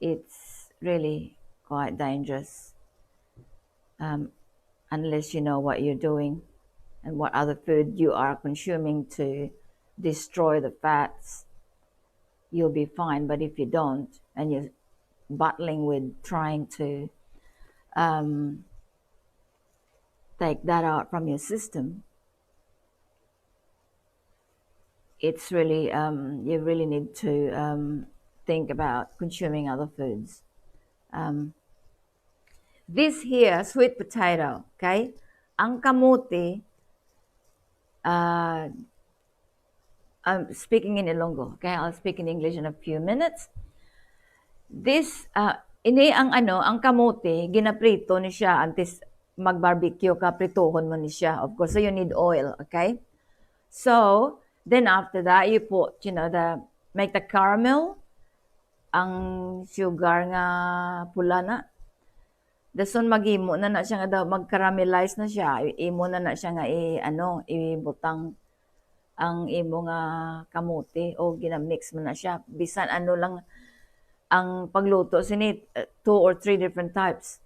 it's really quite dangerous unless you know what you're doing and what other food you are consuming to destroy the fats. You'll be fine, but if you don't and you're battling with trying to take that out from your system, it's really you really need to think about consuming other foods. This here, sweet potato, okay? Ang kamuti, I'm speaking in Ilonggo, okay? I'll speak in English in a few minutes. This, ini ang ang kamuti, ginaprito ni siya antes mag-barbecue ka, prituhon mo ni siya. Of course, so you need oil, okay? So, then after that, you put, make the caramel, ang sugar nga pula na. Dason maghimo na siya nga daw, mag-caramelize na siya. Imo na siya nga ibutang ang imo nga kamuti o ginamix mo na siya. Bisan ano lang ang pagluto sini 2 or 3 different types.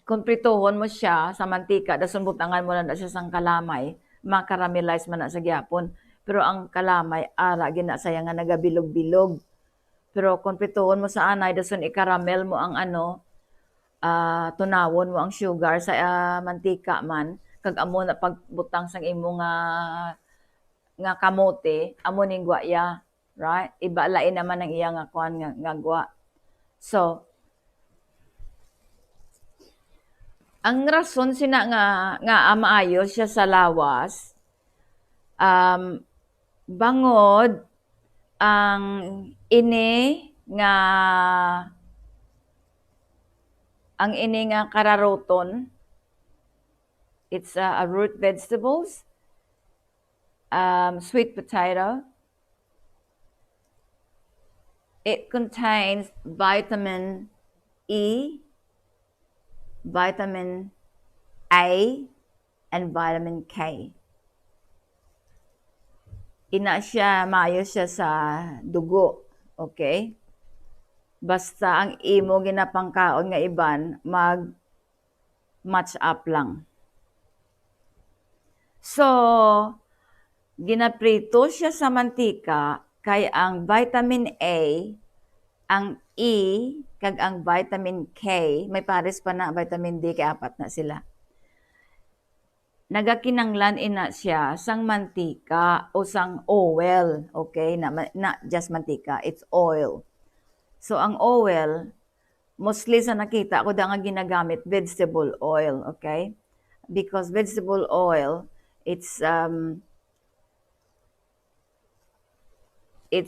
Kung prituhon mo siya sa mantika, dason butangan mo na siya sang kalamay, makaramelize man na sa gyapon. Pero ang kalamay ara gina saya nga nagabilog-bilog. Pero kung prituhon mo sa anay, dason i-caramel mo ang tunawon mo ang sugar sa mantika man, kag amo na pagbutang sang imo nga kamote, amo ning gwaya, right? Iba lain naman ang iya nga kuan nga gwa. So, ang rason sina nga maayo siya sa lawas, bangod ang ini nga kararoton, it's a root vegetables, sweet potato. It contains vitamin E, vitamin A, and vitamin K. Ina siya, maayo siya sa dugo. Okay? Basta ang imo ginapangkaon nga iban, mag-match up lang. So, ginaprito siya sa mantika, kay ang vitamin A, ang E, kag ang vitamin K, may pares pa na vitamin D, kay 4 na sila. Nagakinanglan ina siya sang mantika o sang oil, okay? Not just mantika, it's oil. So ang oil, mostly sa nakita ko da nga ginagamit vegetable oil, okay? Because vegetable oil, it's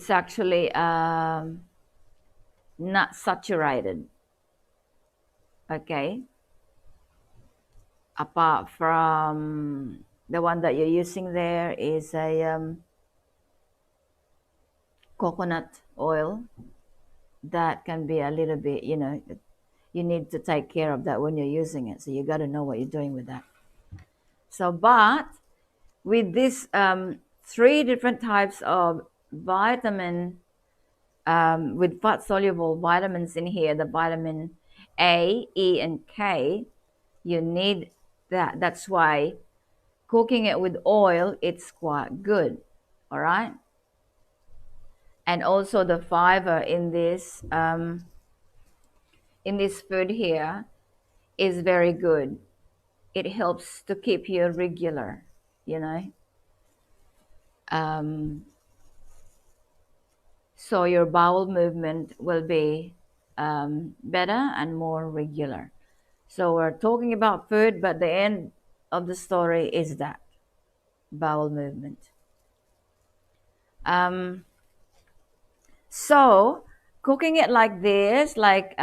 actually not saturated, okay? Apart from the one that you're using there is a coconut oil that can be a little bit, you need to take care of that when you're using it. So you got to know what you're doing with that. So, but with this 3 different types of vitamin, with fat-soluble vitamins in here, the vitamin A, E, and K, you need that. That's why cooking it with oil, it's quite good. All right. And also the fiber in this food here is very good. It helps to keep you regular, so your bowel movement will be better and more regular. So we're talking about food, but the end of the story is that bowel movement. So cooking it like this, like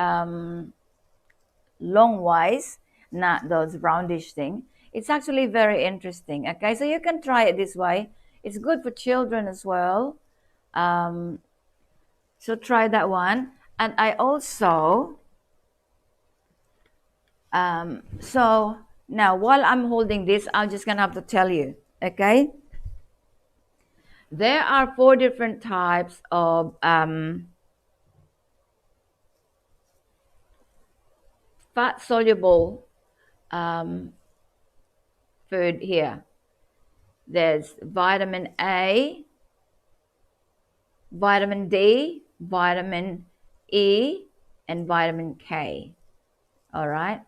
longwise, not those roundish thing, it's actually very interesting. Okay, so you can try it this way. It's good for children as well. So try that one. And I also so now while I'm holding this, I'm just gonna have to tell you, okay? There are 4 different types of fat soluble food here. There's vitamin A, vitamin D, vitamin E, and vitamin K. All right.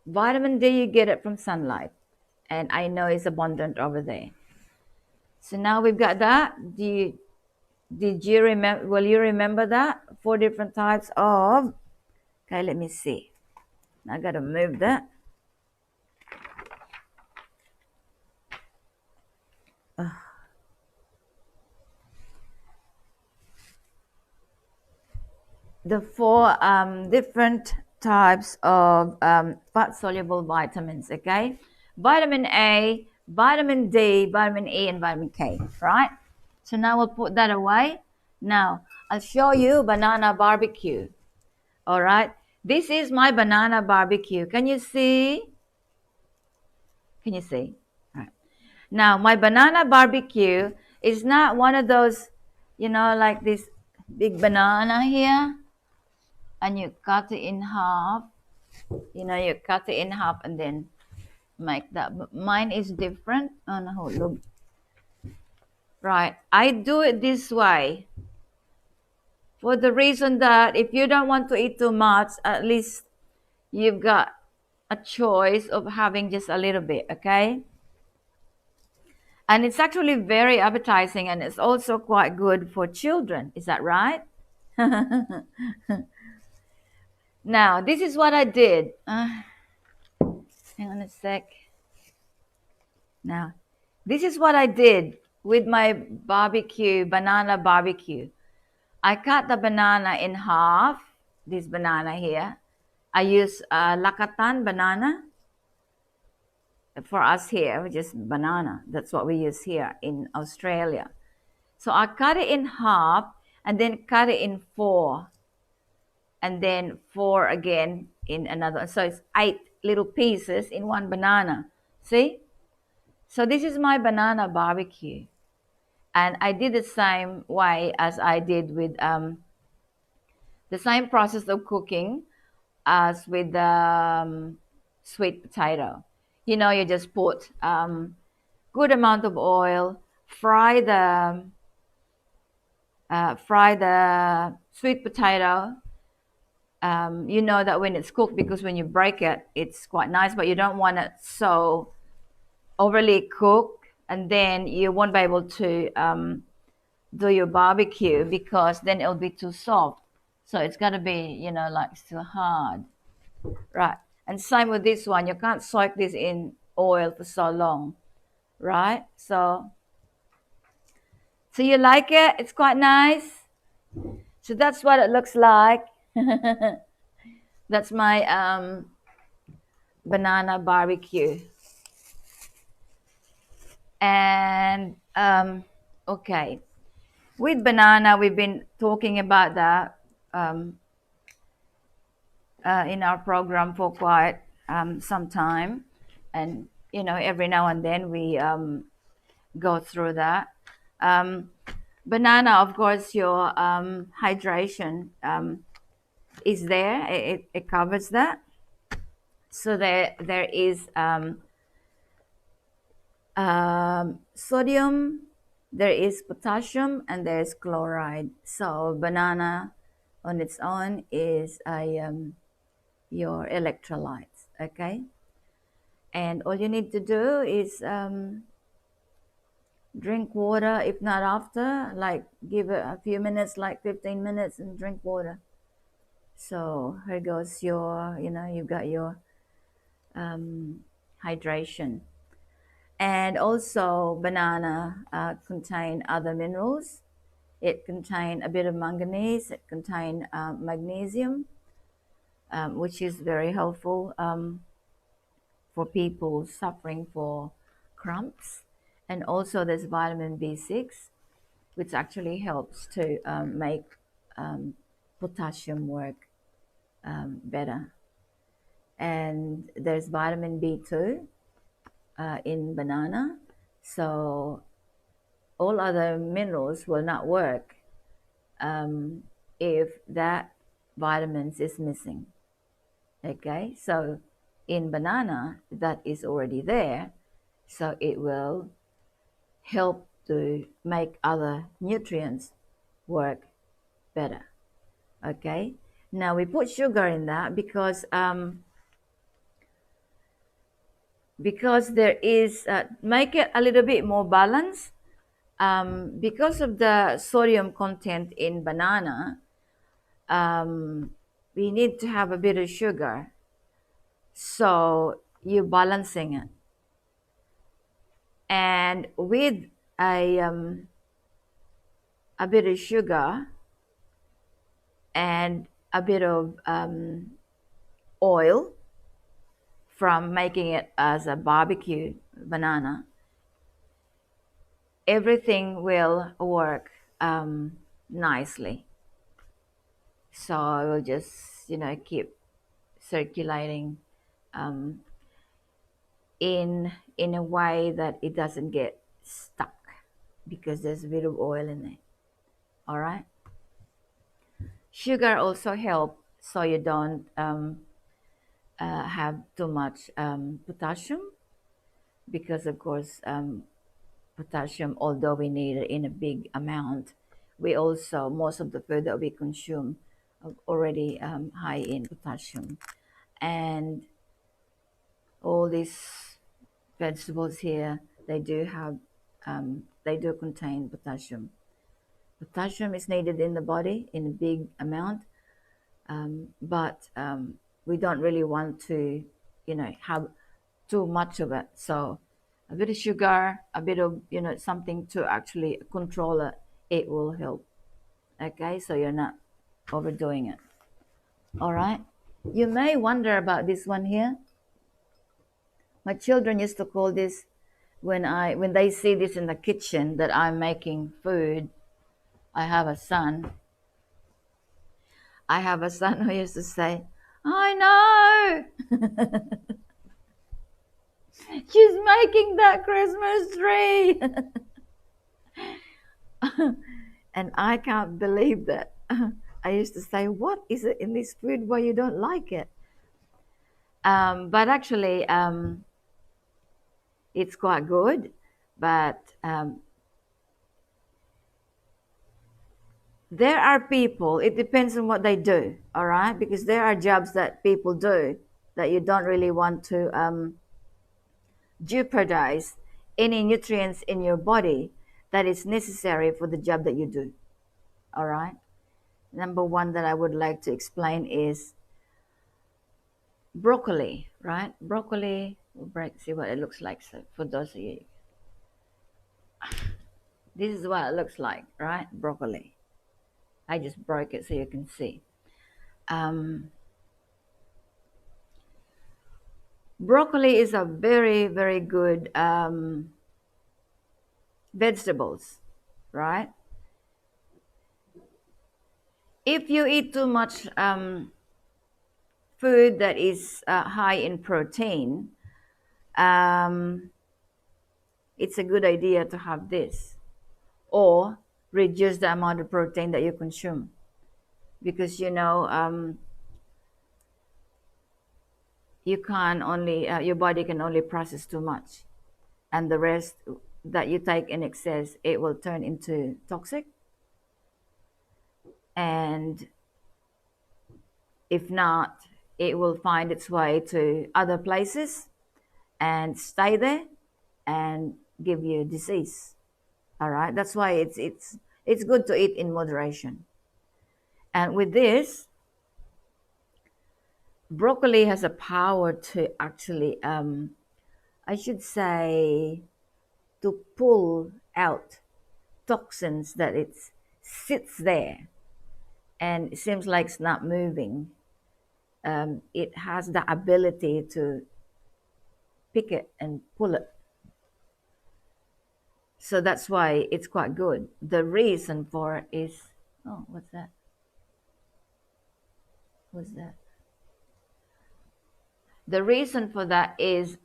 Vitamin D, you get it from sunlight, and I know it's abundant over there. So now we've got that. Did you remember? Will you remember that? 4 different types of. Okay, let me see. I gotta move that. The 4 different types of fat soluble vitamins. Okay, vitamin A, vitamin D, vitamin E, and vitamin K. Right. So now we'll put that away. Now I'll show you banana barbecue. All right. This is my banana barbecue. Can you see? Can you see? All right. Now my banana barbecue is not one of those, like this big banana here, and you cut it in half. You cut it in half and then make that. But mine is different. Oh no, look. Right. I do it this way for the reason that if you don't want to eat too much, at least you've got a choice of having just a little bit, okay? And it's actually very appetizing, and it's also quite good for children. Is that right? Now, this is what I did. Hang on a sec. Now, this is what I did with my banana barbecue. I cut the banana in half, this banana here. I use lakatan banana. For us here, just banana. That's what we use here in Australia. So I cut it in half and then cut it in 4. And then 4 again in another. So it's 8 little pieces in one banana. See? So this is my banana barbecue. And I did the same way as I did with the same process of cooking as with the sweet potato. You just put good amount of oil, fry the sweet potato. You know that when it's cooked, because when you break it, it's quite nice, but you don't want it so overly cooked, and then you won't be able to do your barbecue, because then it'll be too soft. So it's got to be, like still hard. Right. And same with this one. You can't soak this in oil for so long. Right? So you like it? It's quite nice. So that's what it looks like. That's my banana barbecue. And okay. With banana, we've been talking about that in our program for quite some time, and every now and then we go through that. Banana, of course, your hydration is there. It covers that. So there is sodium, there is potassium, and there is chloride. So banana on its own is your electrolytes, okay? And all you need to do is drink water, if not after, like give it a few minutes, like 15 minutes, and drink water. So here goes your, you've got your hydration. And also banana contain other minerals. It contain a bit of manganese. It contain magnesium, which is very helpful for people suffering for cramps. And also there's vitamin B6, which actually helps to make potassium work better. And there's vitamin B2 in banana. So all other minerals will not work if that vitamins is missing. Okay, so in banana, that is already there, so it will help to make other nutrients work better. Okay, now we put sugar in that because there is make it a little bit more balanced. Because of the sodium content in banana, we need to have a bit of sugar, so you're balancing it. And with a bit of sugar and a bit of oil from making it as a barbecue banana, everything will work nicely. So I will just, keep circulating um, in a way that it doesn't get stuck because there's a bit of oil in it. All right. Sugar also help so you don't have too much potassium, because of course potassium, although we need it in a big amount, we also, most of the food that we consume are already high in potassium. And all these vegetables here, they do contain potassium. Potassium is needed in the body in a big amount, but we don't really want to, have too much of it. So a bit of sugar, a bit of, something to actually control it, it will help. Okay, so you're not overdoing it. All right. You may wonder about this one here. My children used to call this, when they see this in the kitchen that I'm making food. I have a son. Who used to say, "I know, she's making that Christmas tree," and I can't believe that. I used to say, "What is it in this food why you don't like it?" But actually, it's quite good. But there are people, it depends on what they do, all right? Because there are jobs that people do that you don't really want to jeopardize any nutrients in your body that is necessary for the job that you do, all right? Number one that I would like to explain is broccoli, right? Broccoli, see what it looks like. So for those of you, this is what it looks like, right? Broccoli. I just broke it so you can see. Broccoli is a very, very good vegetables, right? If you eat too much food that is high in protein, it's a good idea to have this, or reduce the amount of protein that you consume, because you can only your body can only process too much, and the rest that you take in excess, it will turn into toxic, and if not, it will find its way to other places and stay there and give you disease. All right, that's why it's good to eat in moderation. And with this, broccoli has a power to actually I should say, to pull out toxins that it sits there and it seems like it's not moving. It has the ability to pick it and pull it. So that's why it's quite good. The reason for it is, oh, what's that? What's that? The reason for that is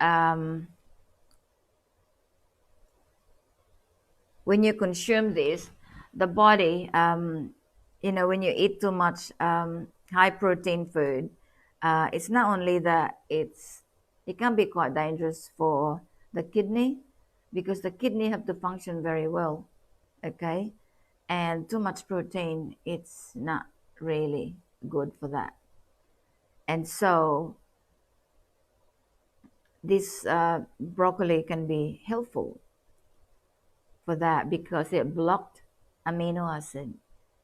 when you consume this, the body, when you eat too much high protein food, It's not only that it can be quite dangerous for the kidney, because the kidney have to function very well, okay? And too much protein, it's not really good for that. And so this broccoli can be helpful for that because it blocked amino acid.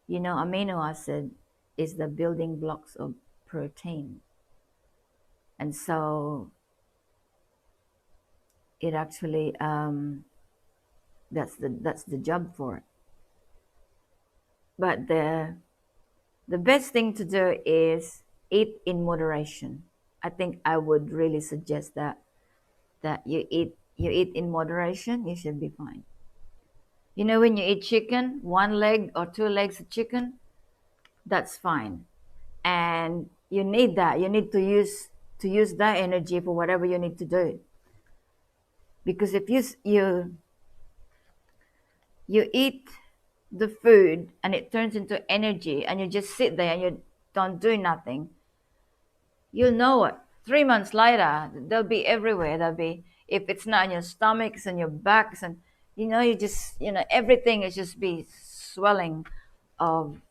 You know, amino acid is the building blocks of protein. And so it actually that's the job for it. But the best thing to do is eat in moderation. I think I would really suggest that you eat in moderation, you should be fine. You know, when you eat chicken, one leg or two legs of chicken, that's fine. And you need that. You need to use that energy for whatever you need to do. Because if you eat the food and it turns into energy and you just sit there and you don't do nothing, you'll know it. 3 months later, they'll be everywhere. They'll be, if it's not in your stomachs and your backs, and you just, everything is just be swelling of,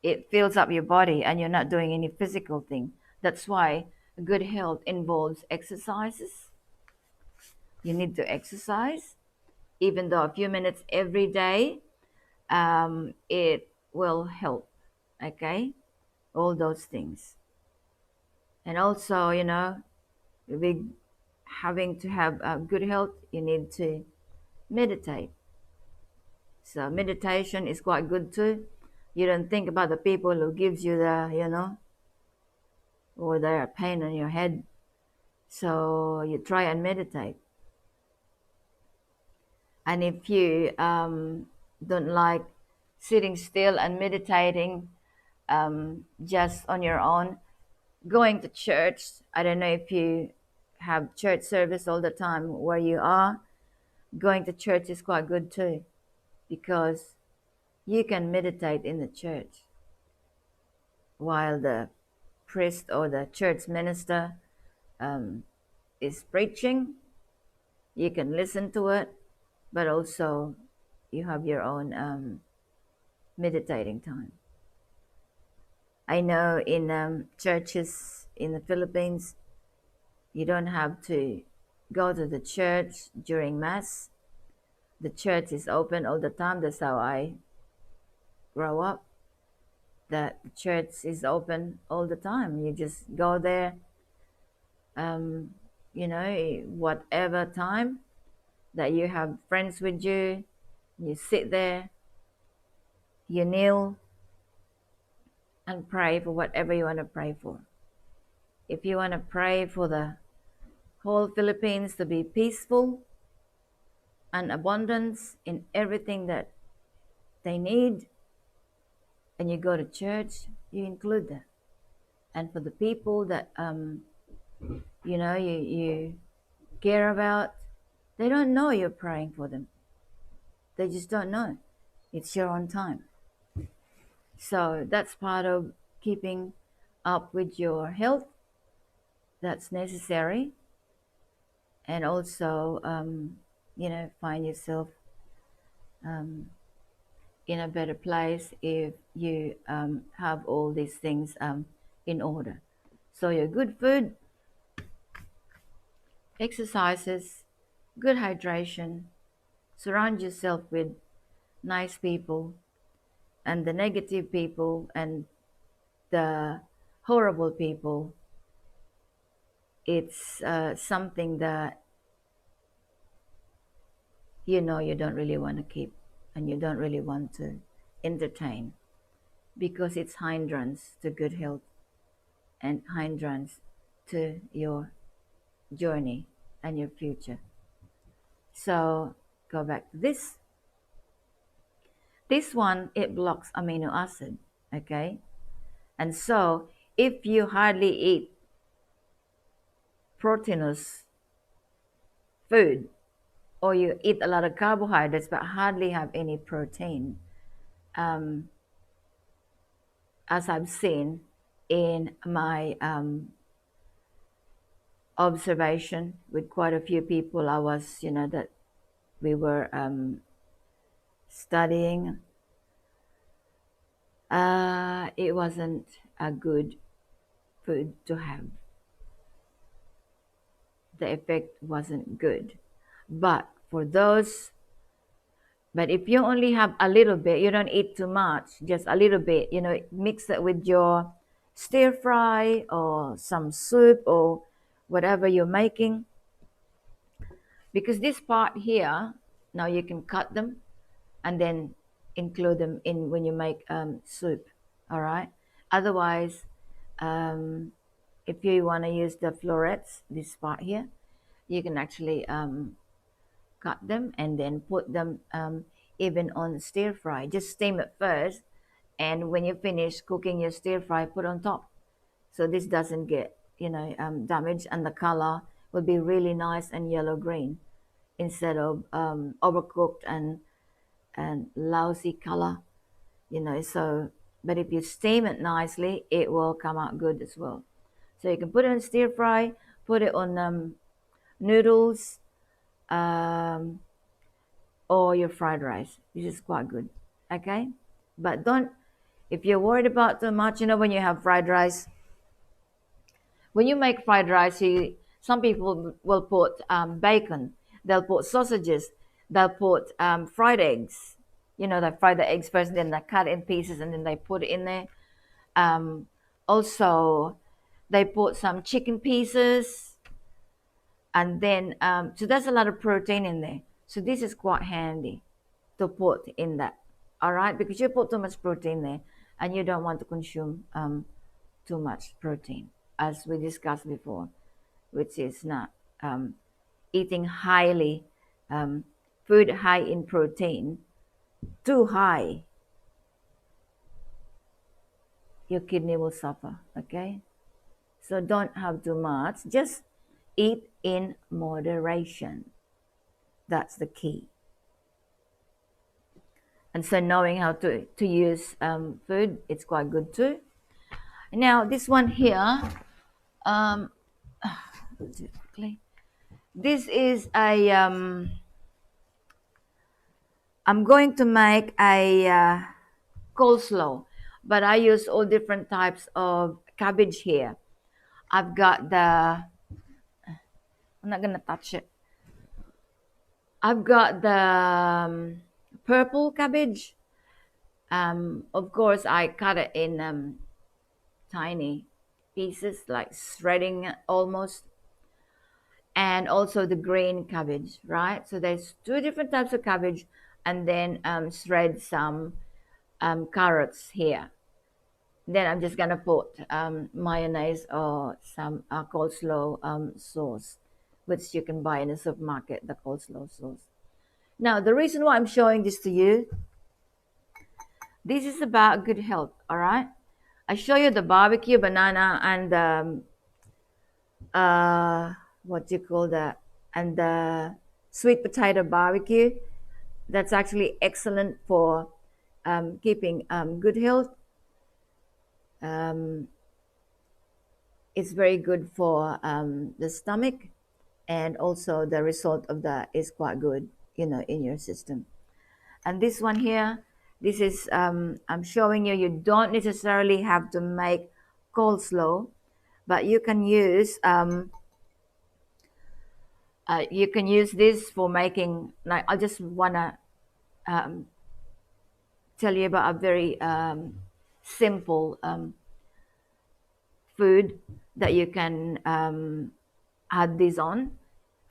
it fills up your body and you're not doing any physical thing. That's why good health involves exercises. You need to exercise, even though a few minutes every day, it will help. Okay, all those things. And also, we having to have good health, you need to meditate. So meditation is quite good too. You don't think about the people who gives you or their pain on your head. So you try and meditate. And if you don't like sitting still and meditating just on your own, going to church, I don't know if you have church service all the time where you are, going to church is quite good too, because you can meditate in the church while the priest or the church minister is preaching. You can listen to it, but also you have your own meditating time. I know in churches in the Philippines, you don't have to go to the church during Mass. The church is open all the time. That's how I grow up. That the church is open all the time. You just go there, whatever time that you have friends with you, you sit there, you kneel and pray for whatever you want to pray for. If you want to pray for the whole Philippines to be peaceful and abundance in everything that they need, and you go to church, you include that. And for the people that you care about, they don't know you're praying for them. They just don't know. It's your own time. So that's part of keeping up with your health. That's necessary. And also, find yourself in a better place if you have all these things in order. So your good food, exercises, good hydration, surround yourself with nice people, and the negative people and the horrible people, it's something that you don't really want to keep and you don't really want to entertain, because it's hindrance to good health and hindrance to your journey and your future. So go back to this. This one, it blocks amino acid, okay? And so if you hardly eat proteinous food, or you eat a lot of carbohydrates but hardly have any protein, as I've seen, in my observation with quite a few people I was, that we were studying, it wasn't a good food to have. The effect wasn't good. But for those, but if you only have a little bit, you don't eat too much, just a little bit, mix it with your stir fry or some soup or whatever you're making. Because this part here, now you can cut them and then include them in when you make soup. All right. Otherwise, um, if you want to use the florets, this part here, you can actually cut them and then put them even on stir fry. Just steam it first, and when you finish cooking your stir fry, put on top. So this doesn't get damaged, and the color will be really nice and yellow green instead of overcooked and lousy color. So but if you steam it nicely, it will come out good as well. So you can put it in stir fry, put it on noodles, um, or your fried rice. This is quite good. Okay, but don't, if you're worried about too much, when you have fried rice, when you make fried rice, some people will put bacon, they'll put sausages, they'll put fried eggs. They fry the eggs first, then they cut in pieces, and then they put it in there. Um, Also, they put some chicken pieces, and then so there's a lot of protein in there. So this is quite handy to put in that. All right, because you put too much protein there, and you don't want to consume too much protein, as we discussed before, which is not eating highly food high in protein, too high, your kidney will suffer. Okay, so don't have too much, just eat in moderation. That's the key. And so knowing how to use food, it's quite good too. Now this one here, let's do it quickly. This is a I'm going to make a coleslaw, but I use all different types of cabbage here. I've got the, I'm not gonna touch it. I've got the purple cabbage. Of course, I cut it in tiny pieces, like shredding almost, and also the green cabbage, right? So there's two different types of cabbage, and then shred some carrots here. Then I'm just gonna put mayonnaise or some coleslaw sauce, which you can buy in the supermarket, the coleslaw sauce. Now, the reason why I'm showing this to you, this is about good health, all right? I show you the barbecue banana and what do you call that? And the sweet potato barbecue. That's actually excellent for keeping good health. It's very good for the stomach, and also the result of that is quite good, in your system. And this one here, this is I'm showing you, you don't necessarily have to make coleslaw, but you can use this for making, like, I just wanna tell you about a very simple food that you can add this on.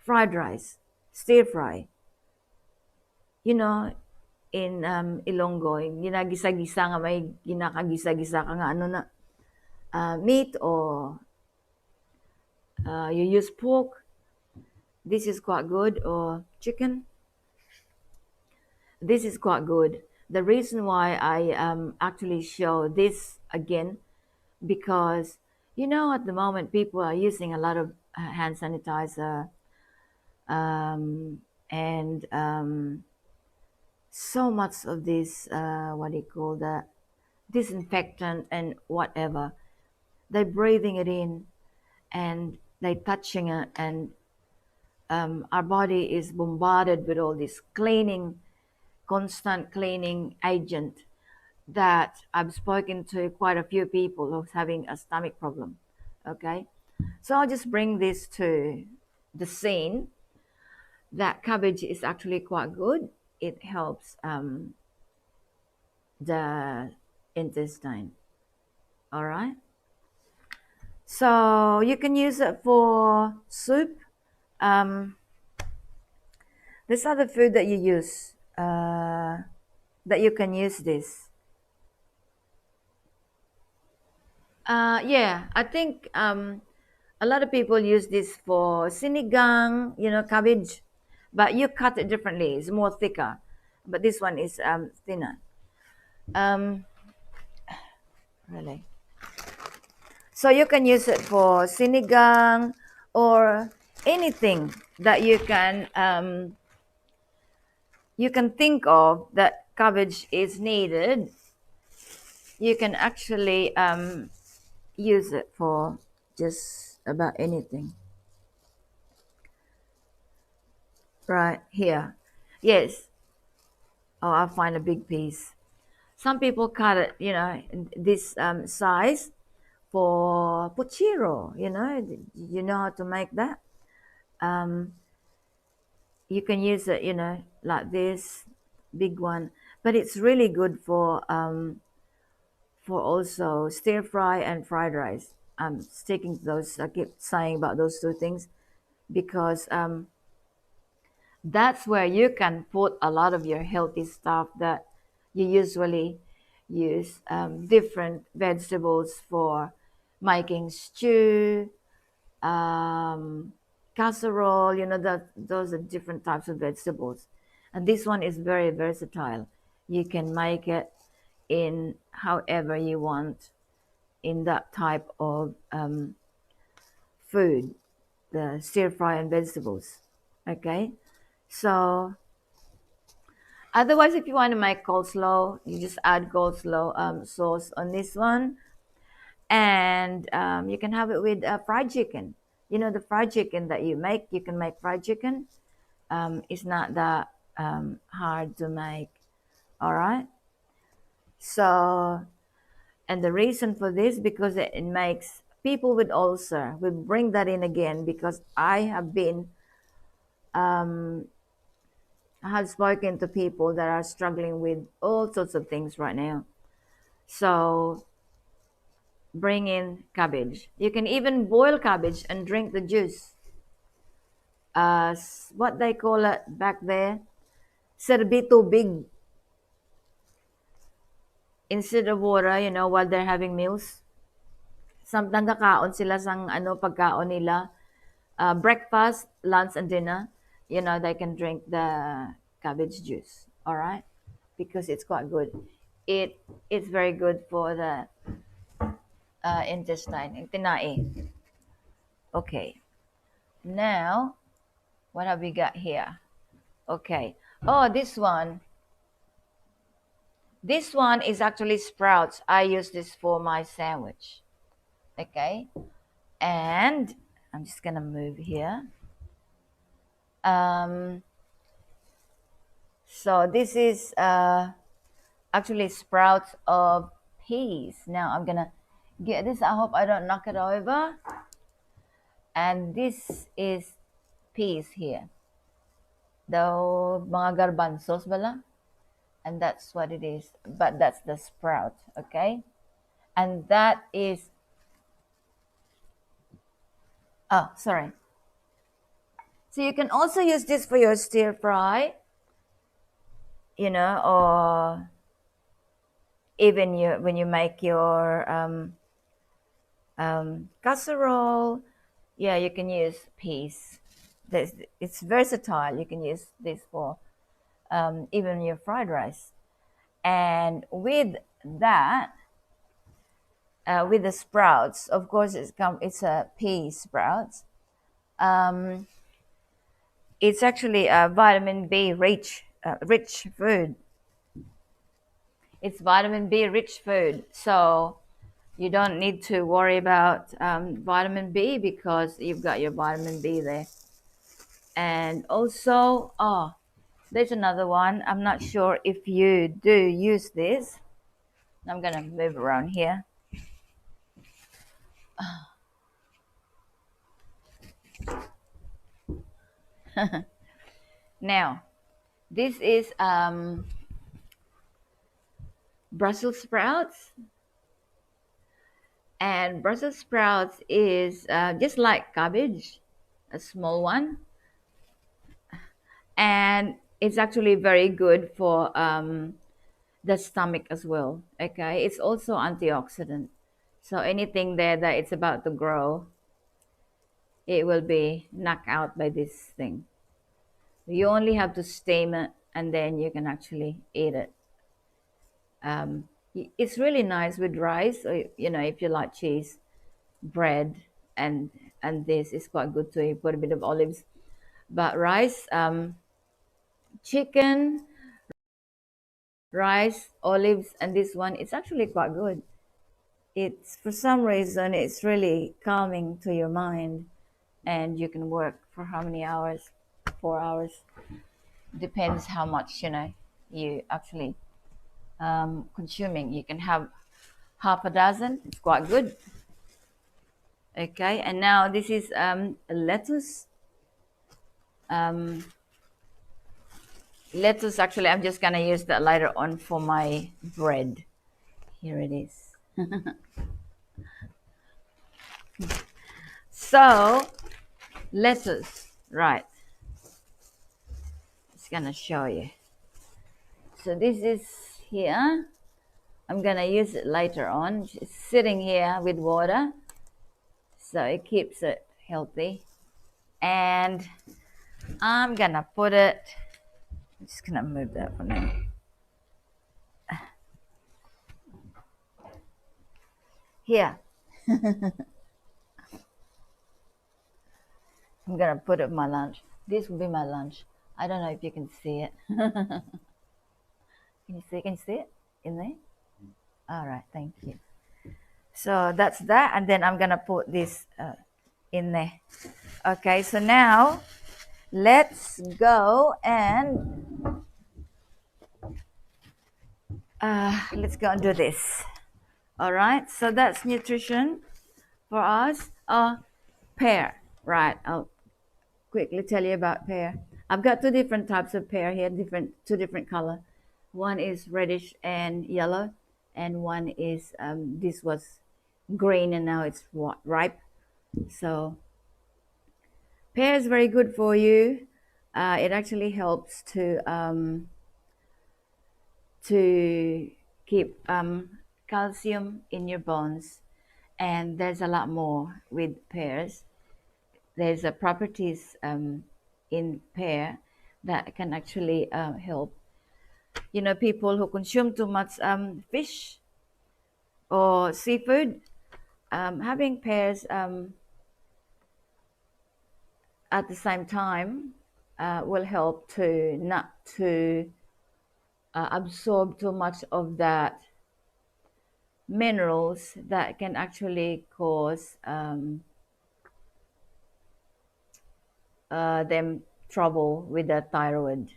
Fried rice, stir fry. In Ilonggo, ginagisa-gisa nga, may ginakagisa-gisa ka nga meat, or you use pork. This is quite good, or chicken. This is quite good. The reason why I actually show this again, because at the moment people are using a lot of hand sanitizer, and so much of this what do you call that, disinfectant and whatever. they're breathing it in and they're touching it, and our body is bombarded with all this cleaning, constant cleaning agent that I've spoken to quite a few people who's having a stomach problem. Okay, so I'll just bring this to the scene that cabbage is actually quite good. It helps the intestine. All right, so you can use it for soup. There's other food that you use that you can use this. Yeah, I think a lot of people use this for sinigang, cabbage, but you cut it differently. It's more thicker, but this one is thinner. Um, really. So you can use it for sinigang or anything that you can think of that cabbage is needed. You can actually use it for just about anything. Right here. Yes. Oh, I'll find a big piece. Some people cut it, in this size for puchero, you know how to make that. Um, you can use it, like this big one, but it's really good for also stir fry and fried rice. I'm sticking to those. I keep saying about those two things because that's where you can put a lot of your healthy stuff that you usually use different vegetables for making stew, casserole, that those are different types of vegetables. And this one is very versatile. You can make it in however you want in that type of food, the stir fry and vegetables. Okay, so otherwise, if you want to make coleslaw, you just add coleslaw sauce on this one, and you can have it with fried chicken. The fried chicken that you can make fried chicken. It's not that hard to make. All right. So, and the reason for this because it makes people with ulcer. We bring that in again because I have spoken to people that are struggling with all sorts of things right now. So bring in cabbage. You can even boil cabbage and drink the juice. What they call it back there, serbito big. Instead of water, while they're having meals. Nagkakaon sila sang pagkaon nila. Breakfast, lunch, and dinner. They can drink the cabbage juice. All right, because it's quite good. It's very good for the intestine. Tinae. Okay. Now, what have we got here? Okay. Oh, this one. This one is actually sprouts. I use this for my sandwich. Okay. And I'm just going to move here. So this is actually sprouts of peas. Now I'm going to get this. I hope I don't knock it over. And this is peas here. The mga garbanzos bala. And that's what it is. But that's the sprout, okay? And that is... Oh, sorry. So you can also use this for your stir fry, or even when you make your casserole. Yeah, you can use peas. It's versatile. You can use this for even your fried rice. And with that, with the sprouts, of course, it's a pea sprouts. It's actually a vitamin B rich food. It's vitamin B rich food. So You don't need to worry about vitamin B because you've got your vitamin B there. And also, there's another one. I'm not sure if you do use this. I'm gonna move around here. Now, this is Brussels sprouts, and Brussels sprouts is just like cabbage, a small one, and it's actually very good for the stomach as well. Okay, it's also antioxidant, so anything there that it's about to grow, it will be knocked out by this thing. You only have to steam it, and then you can actually eat it. It's really nice with rice, or, if you like cheese, bread, and this is quite good too. You put a bit of olives, but rice, chicken, rice, olives, and this one, it's actually quite good. It's, for some reason, it's really calming to your mind, and you can work for how many hours? 4 hours. Depends how much you actually consuming. You can have half a dozen. It's quite good. Okay, and now this is lettuce. Lettuce, actually, I'm just gonna use that later on for my bread. Here it is. So, lettuce, right? Just gonna show you. So this is here. I'm gonna use it later on. It's sitting here with water, so it keeps it healthy. And I'm gonna put it. I'm just gonna move that for now. Here. I'm gonna put up my lunch. This will be my lunch. I don't know if you can see it. Can you see? Can you see it in there? All right, thank you. So that's that, and then I'm gonna put this in there. Okay, so now let's go and do this. All right, so that's nutrition for us. Pear, right? I'll quickly tell you about pear. I've got two different types of pear here, two different color. One is reddish and yellow, and one is this was green and now it's ripe. So pear is very good for you. It actually helps to keep calcium in your bones, and there's a lot more with pears. There's a properties in pear that can actually help. People who consume too much fish or seafood, having pears at the same time will help to not to absorb too much of that minerals that can actually cause them trouble with the thyroid.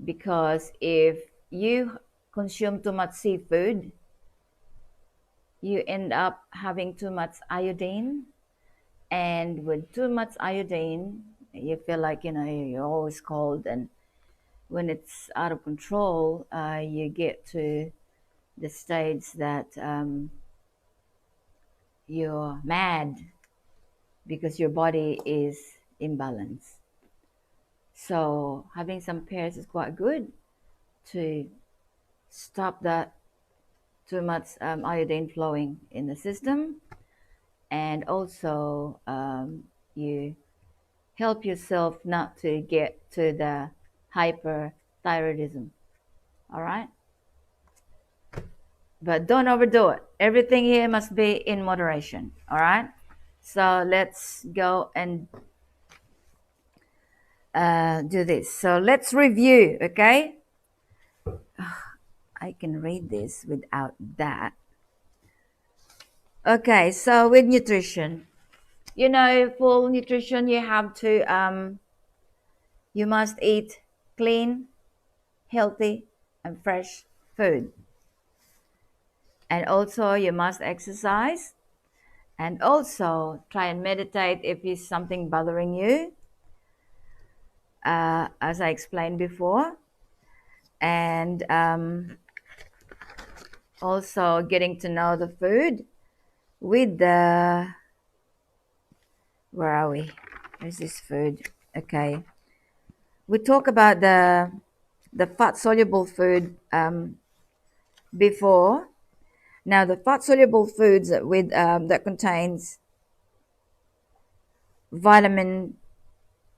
Because if you consume too much seafood, you end up having too much iodine, and with too much iodine, you feel like you're always cold, and when it's out of control, you get to the stage that you're mad because your body is imbalanced. So having some pears is quite good to stop that too much iodine flowing in the system, and also you help yourself not to get to the hyperthyroidism. All right, but don't overdo it. Everything here must be in moderation. All right, so let's go and do this. So let's review. Okay, I can read this without that. Okay, so with nutrition, full nutrition, you must eat clean, healthy, and fresh food. And also you must exercise, and also try and meditate if it's something bothering you, as I explained before. And also getting to know the food with the, where are we? Where's this food? Okay. We talk about the fat soluble food before. Now the fat soluble foods that contains vitamin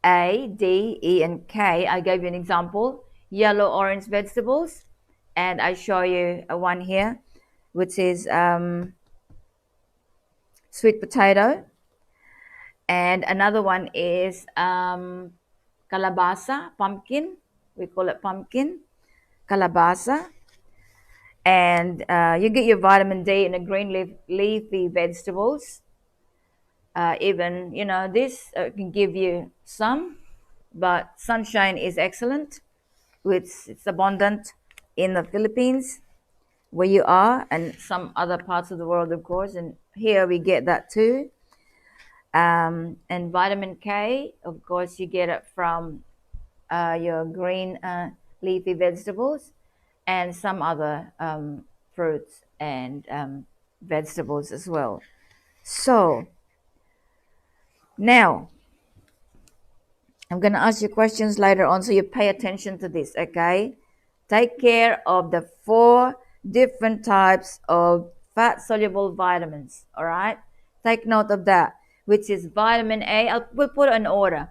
A, D, E, and K. I gave you an example: yellow, orange vegetables, and I show you a one here, which is sweet potato, and another one is kalabasa, pumpkin. We call it pumpkin, kalabasa. And you get your vitamin D in the green leafy vegetables. Even this can give you some, but sunshine is excellent, which it's abundant in the Philippines where you are, and some other parts of the world, of course. And here we get that too. And vitamin K, of course, you get it from your green leafy vegetables and some other fruits and vegetables as well. So now I'm going to ask you questions later on, so you pay attention to this, okay? Take care of the 4 different types of fat soluble vitamins, all right? Take note of that, which is vitamin A. We'll put it in order: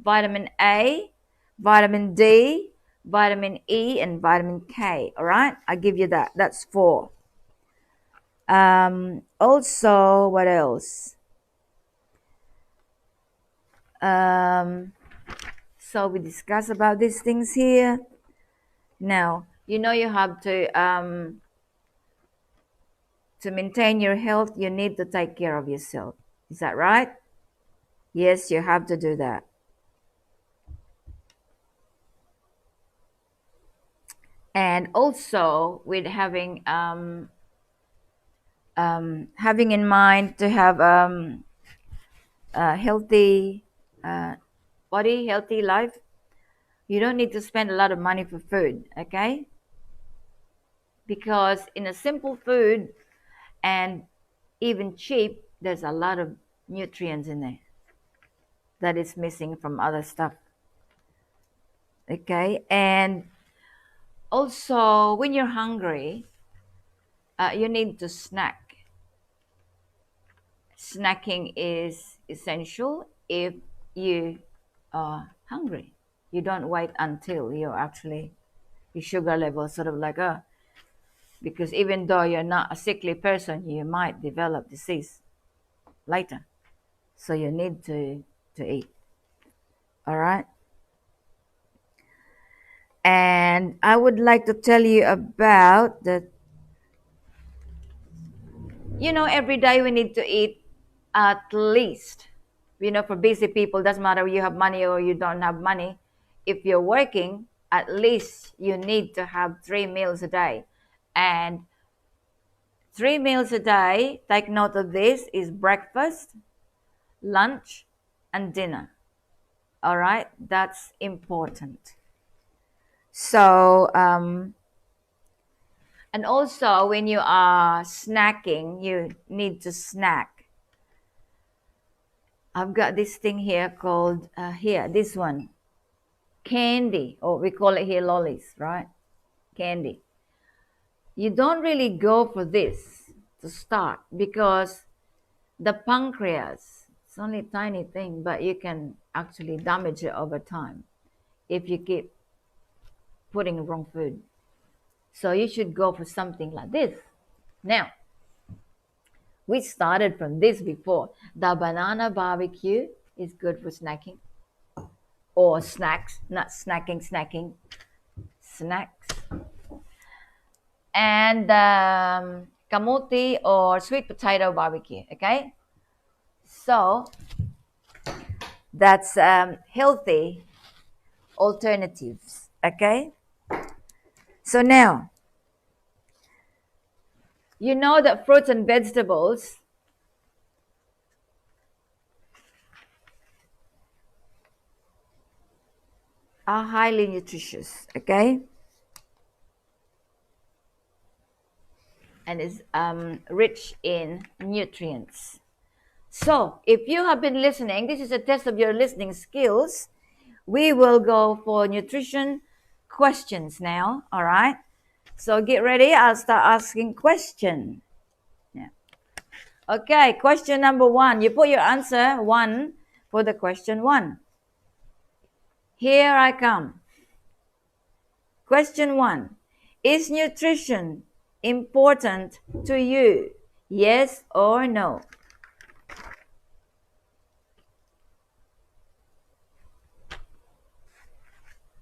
vitamin A, vitamin D, vitamin E, and vitamin K, all right? I'll give you that. That's 4. Also, what else? So we discuss about these things here. Now, you have to maintain your health, you need to take care of yourself. Is that right? Yes, you have to do that. And also with having in mind to have a healthy body, healthy life, you don't need to spend a lot of money for food, okay? Because in a simple food and even cheap, there's a lot of nutrients in there that is missing from other stuff, okay? And also when you're hungry, you need to snack. Snacking is essential if you are hungry. You don't wait until you're actually, your sugar level sort of like because even though you're not a sickly person, you might develop disease later. So you need to eat. All right. And I would like to tell you about every day we need to eat at least, for busy people, doesn't matter you have money or you don't have money. If you're working, at least you need to have 3 meals a day. And 3 meals a day, take note of this, is breakfast, lunch, and dinner. All right, that's important. So, and also when you are snacking, you need to snack. I've got this thing here called, this one, candy, or we call it here lollies, right? Candy. You don't really go for this to start because the pancreas, it's only a tiny thing, but you can actually damage it over time if you keep putting wrong food. So you should go for something like this. Now, we started from this before. The banana barbecue is good for snacking. Or snacks, not snacking, snacks. And kamuti or sweet potato barbecue, okay? So that's healthy alternatives, okay? So now, you know that fruits and vegetables are highly nutritious, okay? And is rich in nutrients. So, if you have been listening, this is a test of your listening skills. We will go for nutrition questions now, all right? So, get ready. I'll start asking questions. Yeah. Okay, question number 1. You put your answer 1 for the question 1. Here I come. Question 1. Is nutrition important to you? Yes or no?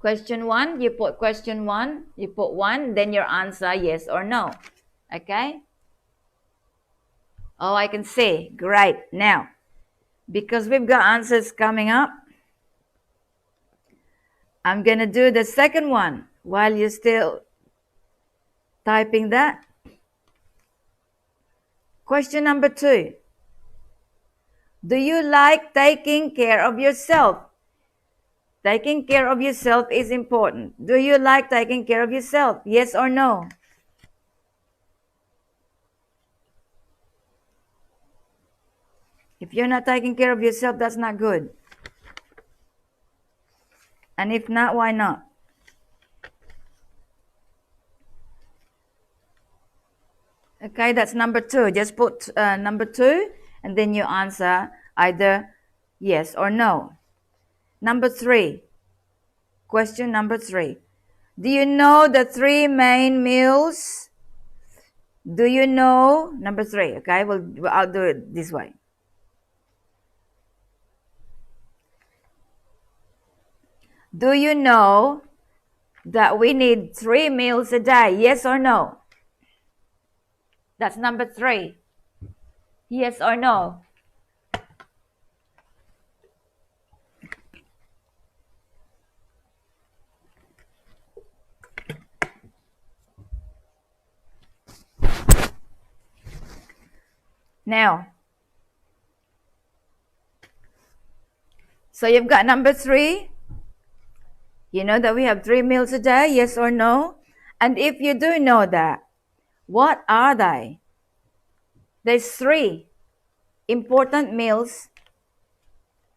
Question 1, you put question 1, you put 1, then your answer yes or no. Okay? Oh, I can see. Great. Now, because we've got answers coming up, I'm going to do the second one while you're still typing that. Question number 2. Do you like taking care of yourself? Taking care of yourself is important. Do you like taking care of yourself? Yes or no? If you're not taking care of yourself, that's not good. And if not, why not? Okay, that's number 2. Just put number 2 and then you answer either yes or no. Number 3. Question number 3. Do you know the 3 main meals? Do you know? Number 3. Okay, I'll do it this way. Do you know that we need 3 meals a day? Yes or no? That's number 3. Yes or no? Now, so you've got number 3. You know that we have 3 meals a day, yes or no? And if you do know that, what are they? There's 3 important meals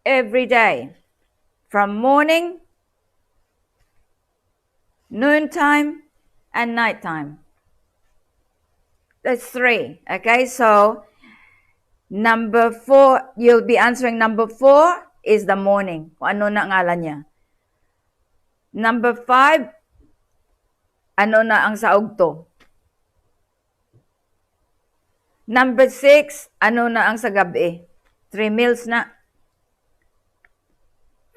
every day. From morning, noontime, and nighttime. There's 3. Okay, so number 4, you'll be answering number 4 is the morning. Kung ano na ngalan niya. Number 5, ano na ang saugto? Number 6, ano na ang sa gabi? 3 meals na.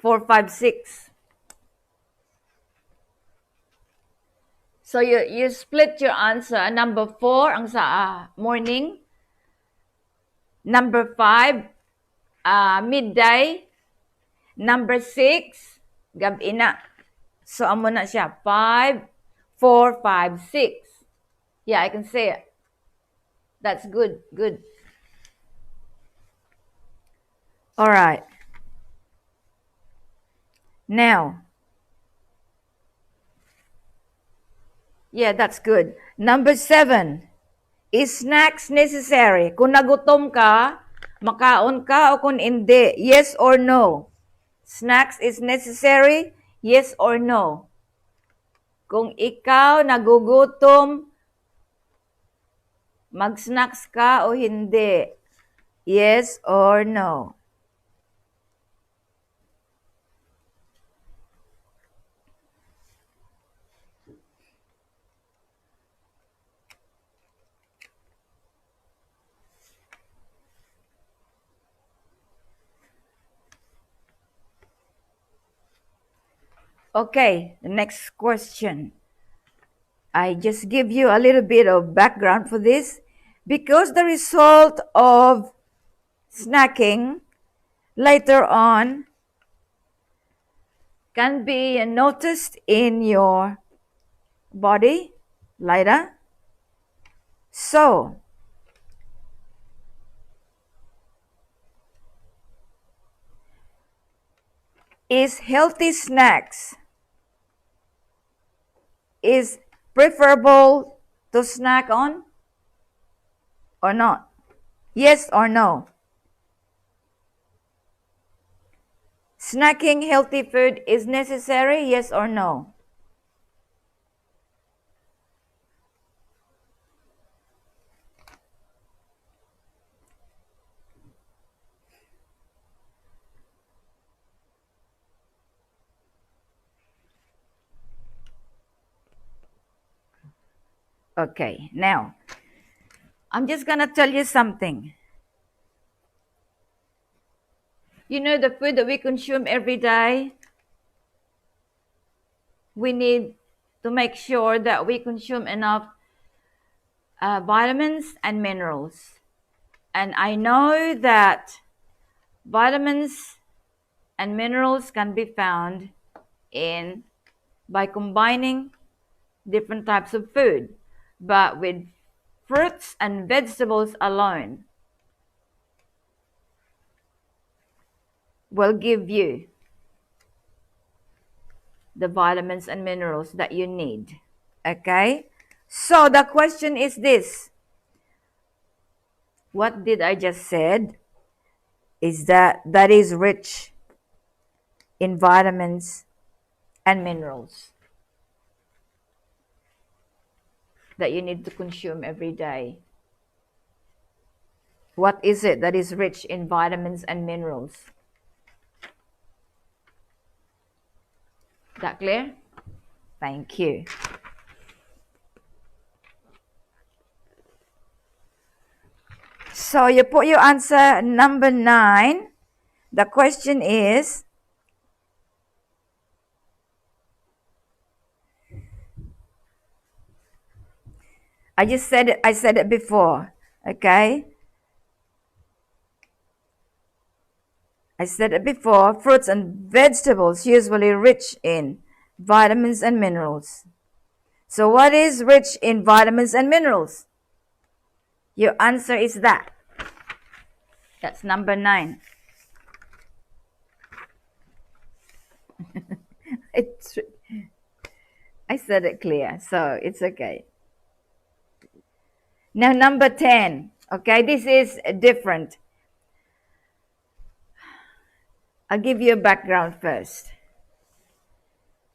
4, 5, 6. So you split your answer. Number 4 ang sa morning. Number 5, midday. Number 6, gabi na. So amo na siya. 5, 4, 5, 6. Yeah, I can say it. That's good. Good. All right. Now, yeah, that's good. Number 7, is snacks necessary? Kung nagutom ka, makaon ka o kung hindi? Yes or no? Snacks is necessary? Yes or no? Kung ikaw nagugutom, mag-snacks ka o hindi? Yes or no? Okay, the next question. I just give you a little bit of background for this. Because the result of snacking later on can be noticed in your body later. So, is healthy snacks is preferable to snack on or not? Yes or no? Snacking healthy food is necessary, yes or no? Okay, now, I'm just going to tell you something. You know, the food that we consume every day, we need to make sure that we consume enough vitamins and minerals. And I know that vitamins and minerals can be found in by combining different types of food, but with fruits and vegetables alone will give you the vitamins and minerals that you need. Okay? So the question is this. What did I just said? Is that is rich in vitamins and minerals that you need to consume every day. What is it that is rich in vitamins and minerals? That clear? Thank you. So you put your answer number 9. The question is, I said it before, okay? I said it before, fruits and vegetables usually rich in vitamins and minerals. So what is rich in vitamins and minerals? Your answer is that. That's number 9. I said it clear, so it's okay. Now number 10. Okay, this is different. I'll give you a background first.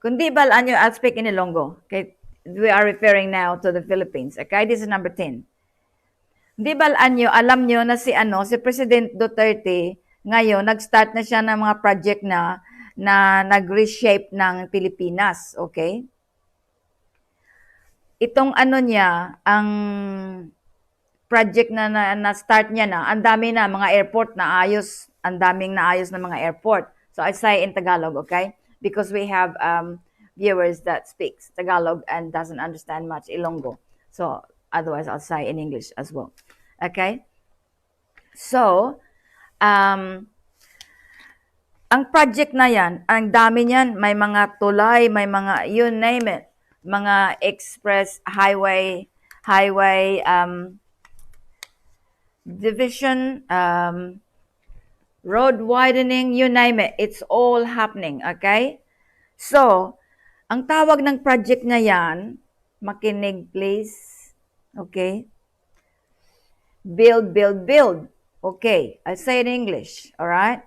Kundi balaan nyo, I'll speak in Ilonggo. Okay, we are referring now to the Philippines. Okay, this is number 10. Di balaan nyo, alam nyo na si President Duterte, ngayon, nag-start na siya ng mga project na nag-reshape ng Pilipinas. Okay? Itong niya, ang project na start niya na, ang dami na mga airport na ayos, ang daming naayos na mga airport. So I say in Tagalog, okay? Because we have viewers that speaks Tagalog and doesn't understand much Ilonggo. So otherwise I'll say in English as well. Okay? So, ang project na yan, ang dami niyan, may mga tulay, may mga, you name it, mga express, highway, division, road widening, you name it. It's all happening, okay? So, ang tawag ng project na yan, makinig please, okay? Build. Okay, I'll say it in English, all right?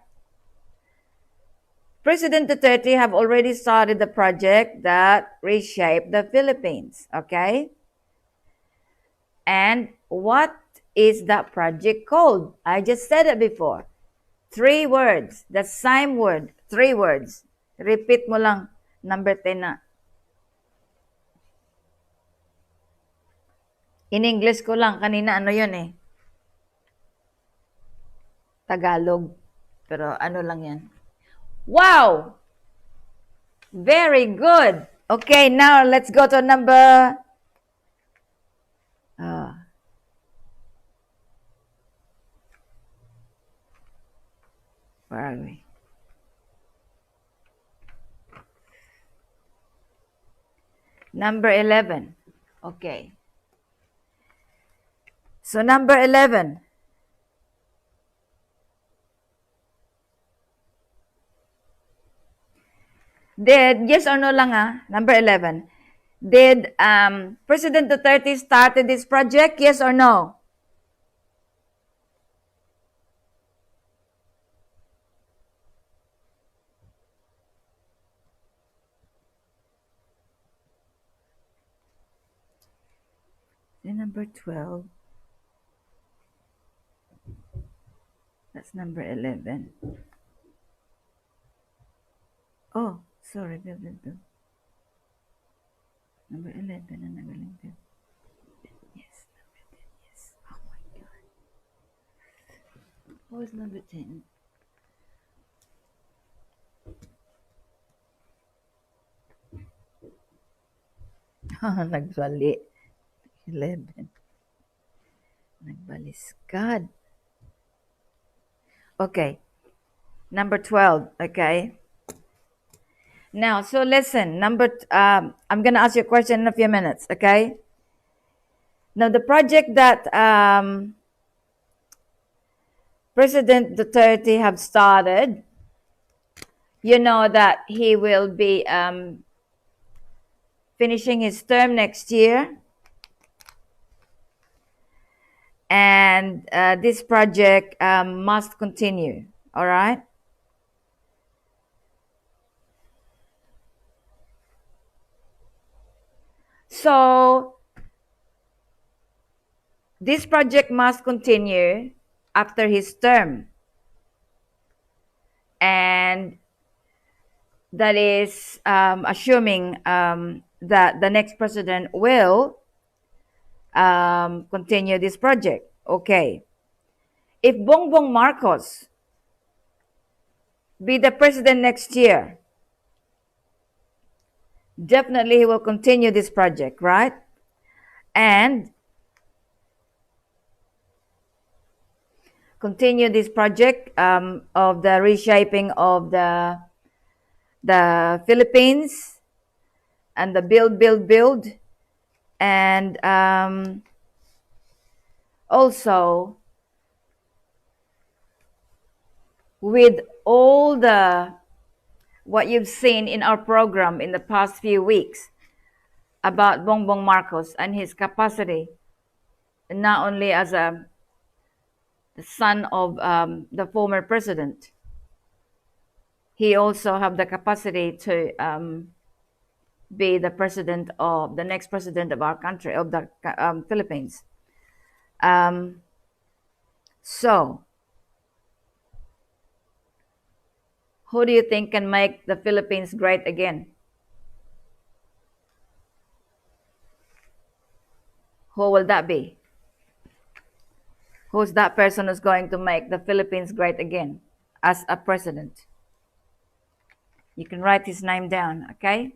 President Duterte have already started the project that reshaped the Philippines, okay? And what is that project called? I just said it before. 3 words. The same word. 3 words. Repeat mo lang. Number 10 na. In English ko lang. Kanina yun eh. Tagalog. Pero lang yan. Wow! Very good. Okay, now let's go to number Where are we? Number 11. Okay. So number 11. Did, yes or no lang number 11. Did President Duterte started this project? Yes or no? Then number 12. That's number 11. Oh, sorry. Number 11 and number 11. Yes, number 10. Yes. Oh my God. What was number 10? Nagbali. 11. Nagbaliskad. Okay. Number 12. Okay. Now, so listen. I'm going to ask you a question in a few minutes. Okay. Now, the project that President Duterte have started, you know that he will be finishing his term next year. And this project must continue. All right. So this project must continue after his term. And that is assuming that the next president will continue this project. Okay. If Bongbong Marcos be the president next year, definitely he will continue this project, right? And continue this project of the reshaping of the Philippines and the build, and also with all the what you've seen in our program in the past few weeks about Bongbong Marcos and his capacity, not only as the son of the former president, he also have the capacity to be the president of the next president of our country, of the Philippines. So, who do you think can make the Philippines great again? Who will that be? Who's that person who's going to make the Philippines great again as a president? You can write his name down, okay?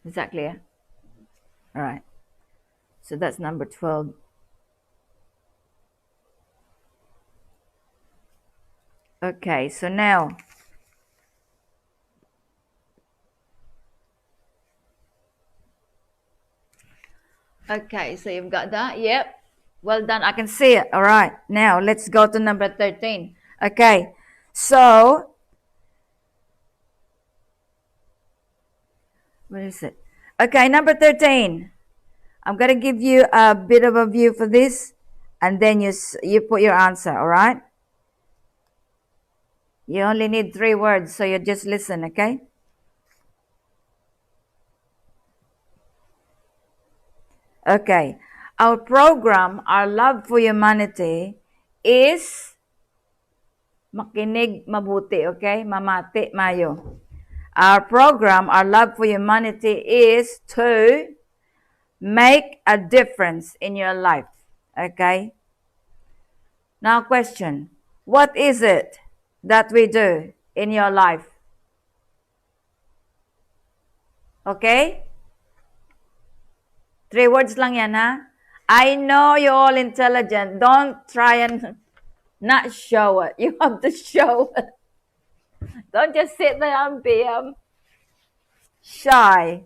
Is that clear? All right. So that's number 12. Okay, so now okay, so you've got that. Yep. Well done. I can see it. All right. Now let's go to number 13. Okay. So where is it? Okay, number 13. I'm going to give you a bit of a view for this, and then you put your answer, all right? You only need 3 words, so you just listen, okay? Okay. Our program, Our Love for Humanity, is makinig mabuti, okay? Mamati mayo. Our program, Our Love for Humanity, is to make a difference in your life, okay? Now question, what is it that we do in your life? Okay? 3 words lang yan, ha? I know you're all intelligent. Don't try and Not show it. You have to show it. Don't just sit there and be shy.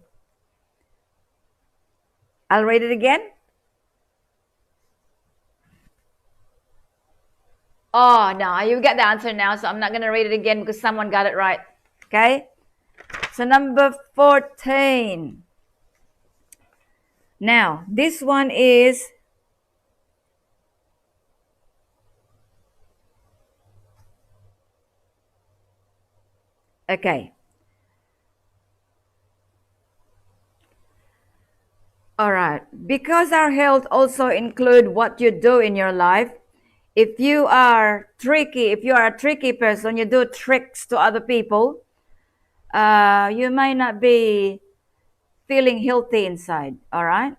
I'll read it again. Oh, no, you get the answer now, so I'm not going to read it again because someone got it right. Okay? So number 14. Now, this one is okay. All right. Because our health also include what you do in your life. If you are a tricky person, you do tricks to other people, you might not be feeling healthy inside. All right.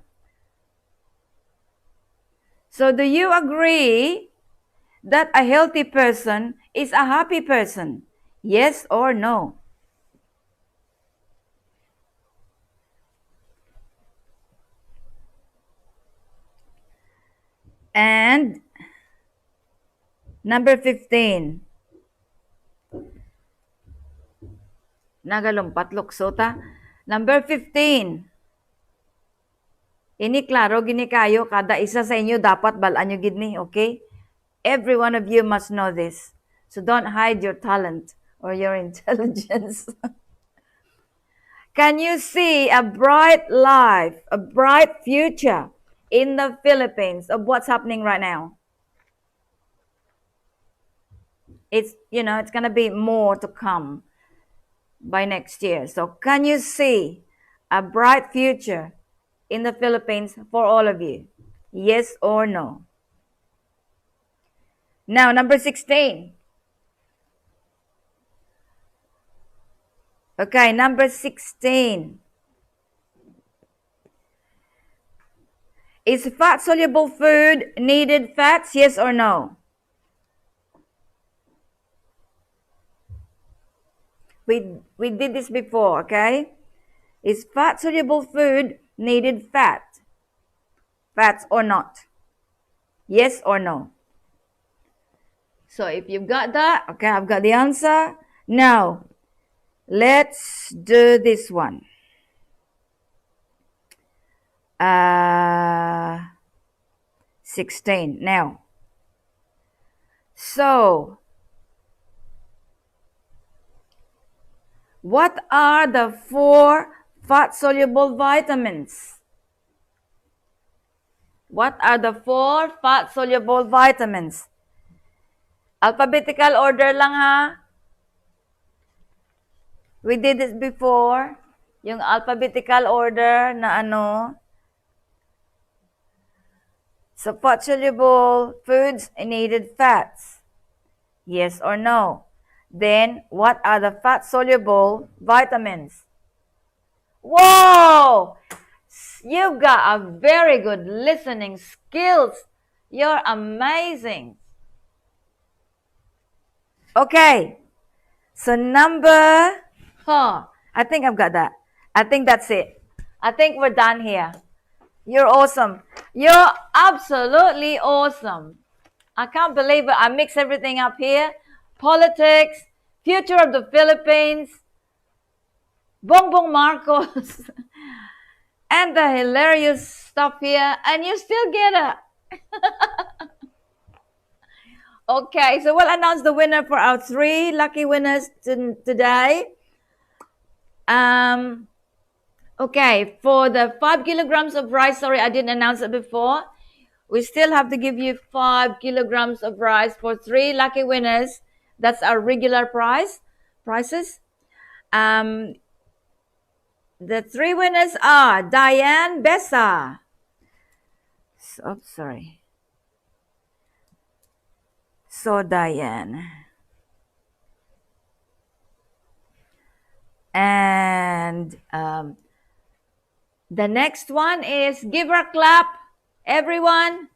So do you agree that a healthy person is a happy person? Yes or no? And number 15. Nagalumpat luksota. Number 15. Ini klaro gini kayo, kada isa sa inyo dapat balaan nyo gini, okay? Every one of you must know this. So don't hide your talent or your intelligence. Can you see a bright life, a bright future in the Philippines of what's happening right now? It's going to be more to come by next year. So can you see a bright future in the Philippines for all of you? Yes or no? Now, number 16. Okay, number 16. Is fat-soluble food needed fats? Yes or no? We did this before, okay? Is fat-soluble food needed fats or not? Yes or no? So if you've got that, okay, I've got the answer. Now, let's do this one. 16. Now, so what are the 4 fat-soluble vitamins? What are the 4 fat-soluble vitamins? Alphabetical order lang ha. We did this before. Yung alphabetical order na ano. So fat-soluble foods needed fats. Yes or no? Then, what are the fat-soluble vitamins? Whoa! You've got a very good listening skills. You're amazing. Okay. So I think I've got that. I think that's it. I think we're done here. You're awesome. You're absolutely awesome. I can't believe it. I mix everything up here. Politics, future of the Philippines, Bongbong Marcos, and the hilarious stuff here, and you still get it. Okay, so we'll announce the winner for our 3 lucky winners today. Okay, for the 5 kilograms of rice, sorry, I didn't announce it before. We still have to give you 5 kilograms of rice for 3 lucky winners. That's our regular prices. The 3 winners are Diane Bessa. Sorry. So Diane. And the next one is, give her a clap, everyone.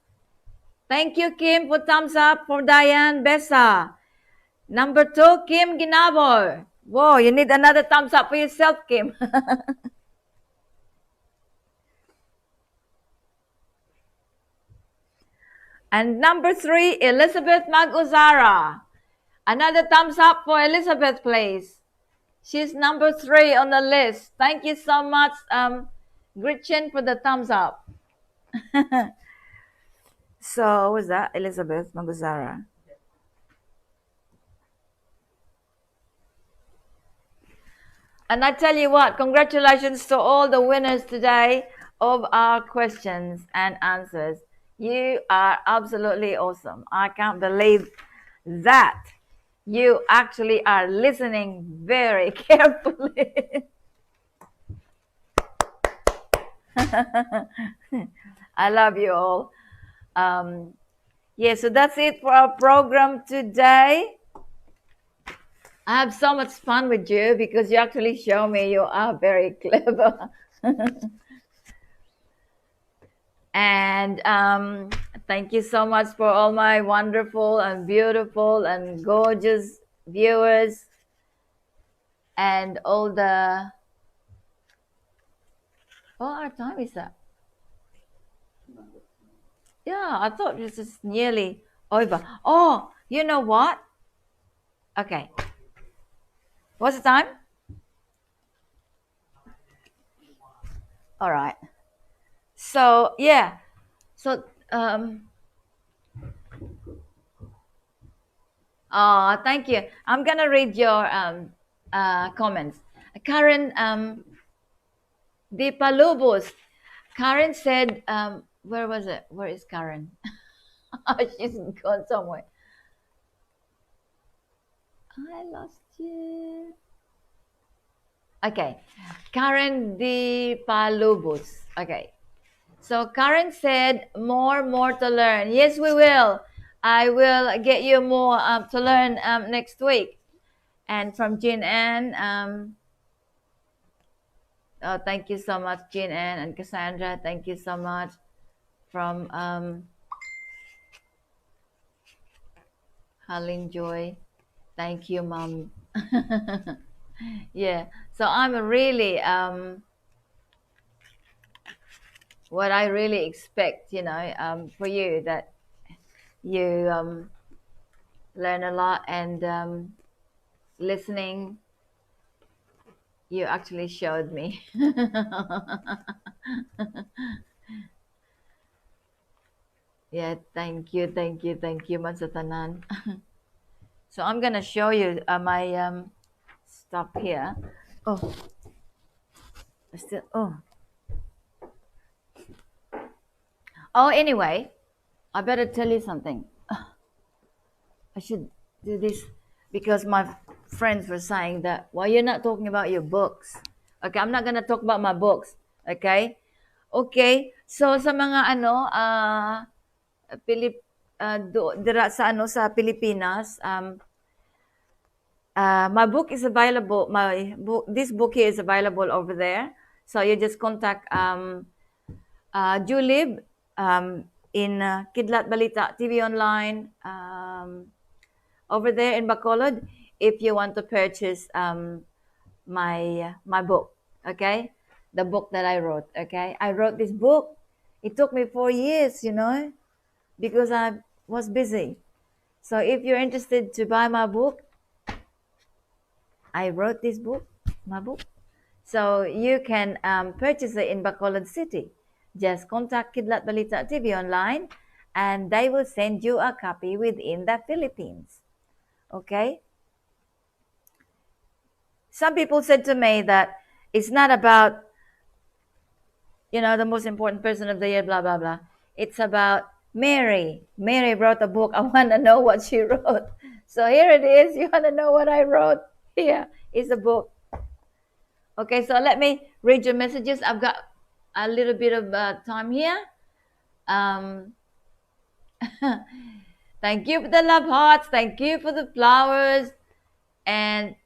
Thank you, Kim, for thumbs up for Diane Bessa. Number 2, Kim Ginabo. Whoa, you need another thumbs up for yourself, Kim. And number 3, Elizabeth Maguzara. Another thumbs up for Elizabeth, please. She's number 3 on the list. Thank you so much, Gretchen, for the thumbs up. So, who's that? Elizabeth Maguzara. And I tell you what, congratulations to all the winners today of our questions and answers. You are absolutely awesome. I can't believe that you actually are listening very carefully. I love you all. Yeah, so that's it for our program today. I have so much fun with you because you actually show me you are very clever. And thank you so much for all my wonderful and beautiful and gorgeous viewers and all the... What our time is that? Yeah, I thought this is nearly over. Oh, you know what? Okay. What's the time? All right. So, yeah. So, thank you. I'm going to read your comments. Karen Dipalubos. Karen said, where was it? Where is Karen? She's gone somewhere. I lost you. Okay. Karen Dipalubos. Okay. So Karen said, more to learn. Yes, we will. I will get you more to learn next week. And from Jean Ann, oh, thank you so much, Jean Ann and Cassandra. Thank you so much. From Harlin Joy. Thank you, Mom. Yeah. So I'm really what I really expect, for you, that you learn a lot, and listening, you actually showed me. Yeah, thank you, Mansatanan. So I'm gonna show you my stuff here. Oh, anyway, I better tell you something. I should do this because my friends were saying that, well, you're not talking about your books. Okay, I'm not gonna talk about my books. Okay? Okay, so sa mga dira sa Pilipinas, my book is available. This book here is available over there. So you just contact Julib in Kidlat Balita TV Online over there in Bacolod if you want to purchase my book. Okay, the book that I wrote. Okay, I wrote this book. It took me 4 years, because I was busy. So if you're interested to buy my book, I wrote this book, my book. So you can purchase it in Bacolod City. Just contact Kidlat Balita TV Online and they will send you a copy within the Philippines. Okay? Some people said to me that it's not about, the most important person of the year, blah, blah, blah. It's about Mary. Mary wrote a book. I want to know what she wrote. So here it is. You want to know what I wrote? Here is the book. Okay, so let me read your messages. I've got a little bit of time here. Thank you for the love hearts. Thank you for the flowers. And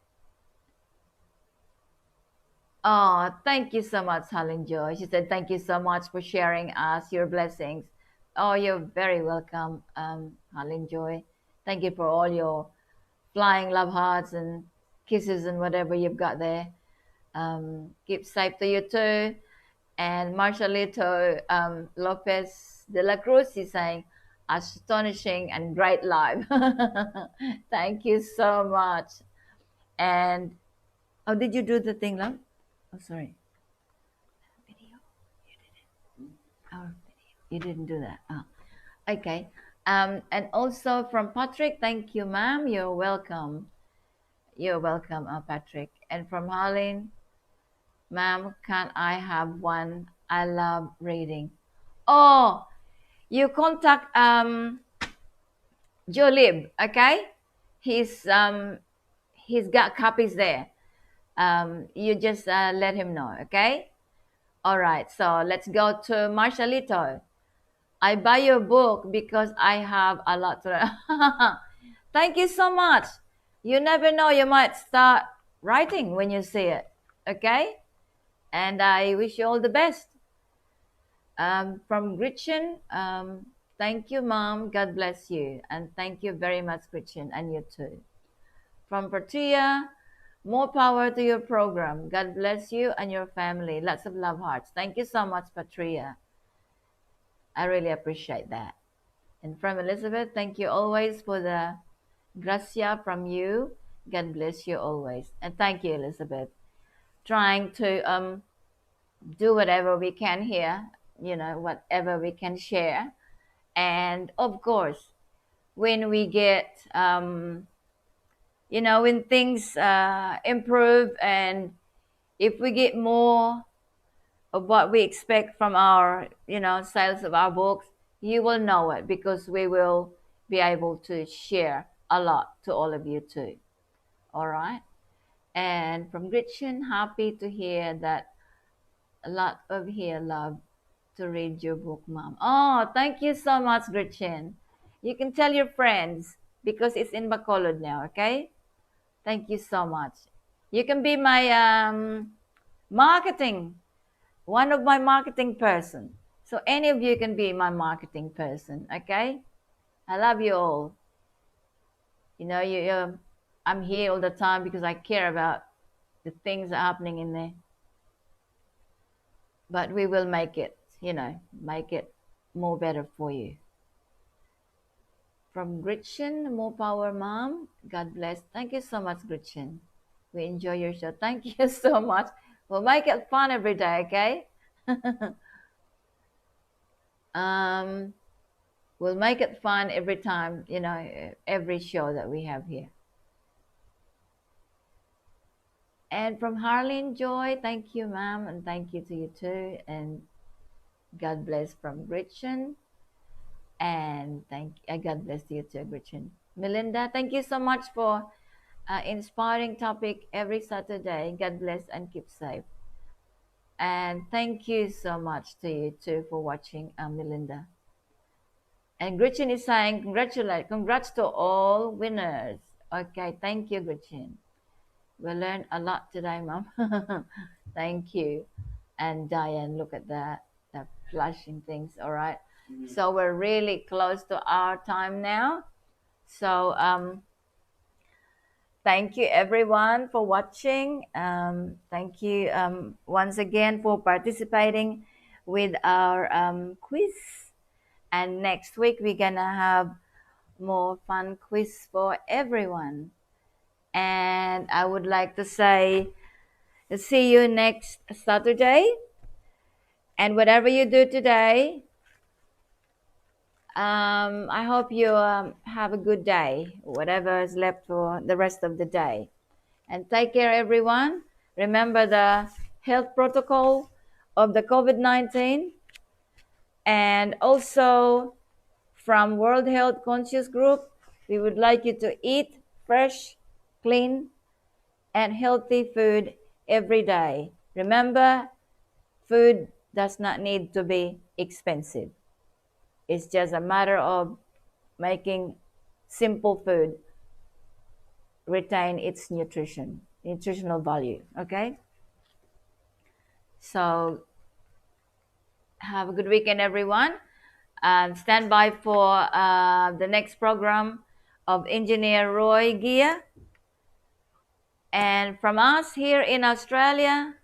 thank you so much, Helen Joy. She said, thank you so much for sharing us your blessings. Oh, you're very welcome, Helen Joy. Thank you for all your flying love hearts and kisses and whatever you've got there. Keep safe to you too. And Marcialito Lopez de la Cruz is saying, astonishing and great live. Thank you so much. And oh, did you do the thing, love? Oh, sorry. Video. Oh, you didn't do that. Oh, okay. And also from Patrick, thank you, ma'am. You're welcome. You're welcome, Patrick. And from Harleen, ma'am, can I have one? I love reading. Oh, you contact Jolib, okay? He's got copies there. You just let him know, okay? All right, so let's go to Marshallito. I buy your book because I have a lot to. Thank you so much. You never know, you might start writing when you see it, okay? And I wish you all the best. From Gretchen, thank you, Mom. God bless you. And thank you very much, Gretchen, and you too. From Patria, more power to your program. God bless you and your family. Lots of love hearts. Thank you so much, Patria. I really appreciate that. And from Elizabeth, thank you always for the gracia from you. God bless you always. And thank you, Elizabeth. Trying to do whatever we can here, whatever we can share. And of course, when we get, when things improve, and if we get more of what we expect from our, sales of our books, you will know it, because we will be able to share a lot to all of you too. All right. And from Gretchen, happy to hear that a lot of here love to read your book, Mom. Oh, thank you so much, Gretchen. You can tell your friends because it's in Bacolod now, okay? Thank you so much. You can be my marketing, one of my marketing person. So any of you can be my marketing person, okay? I love you all. I'm here all the time because I care about the things that are happening in there. But we will make it, make it more better for you. From Gretchen, more power, Mom. God bless. Thank you so much, Gretchen. We enjoy your show. Thank you so much. We'll make it fun every day, okay? We'll make it fun every time, every show that we have here. And from Harleen Joy, thank you, ma'am, and thank you to you too. And God bless from Gretchen. And God bless you too, Gretchen. Melinda, thank you so much for inspiring topic every Saturday. God bless and keep safe. And thank you so much to you too for watching, Melinda. And Gretchen is saying, congrats to all winners. Okay, thank you, Gretchen. We learned a lot today, Mom. Thank you. And Diane, look at that, the flashing things, all right? So we're really close to our time now. So thank you everyone for watching. Thank you once again for participating with our quiz. And next week we're gonna have more fun quiz for everyone. And I would like to say, see you next Saturday. And whatever you do today, I hope you have a good day, whatever is left for the rest of the day. And take care, everyone. Remember the health protocol of the COVID-19. And also from World Health Conscious Group, we would like you to eat fresh, clean, and healthy food every day. Remember, food does not need to be expensive. It's just a matter of making simple food retain its nutritional value, okay? So have a good weekend, everyone. And stand by for the next program of Engineer Roy Gia. And from us here in Australia,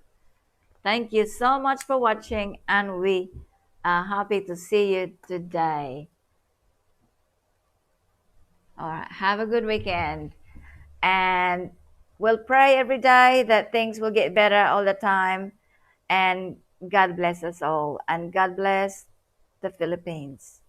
thank you so much for watching, and we are happy to see you today. All right. Have a good weekend. And we'll pray every day that things will get better all the time. And God bless us all. And God bless the Philippines.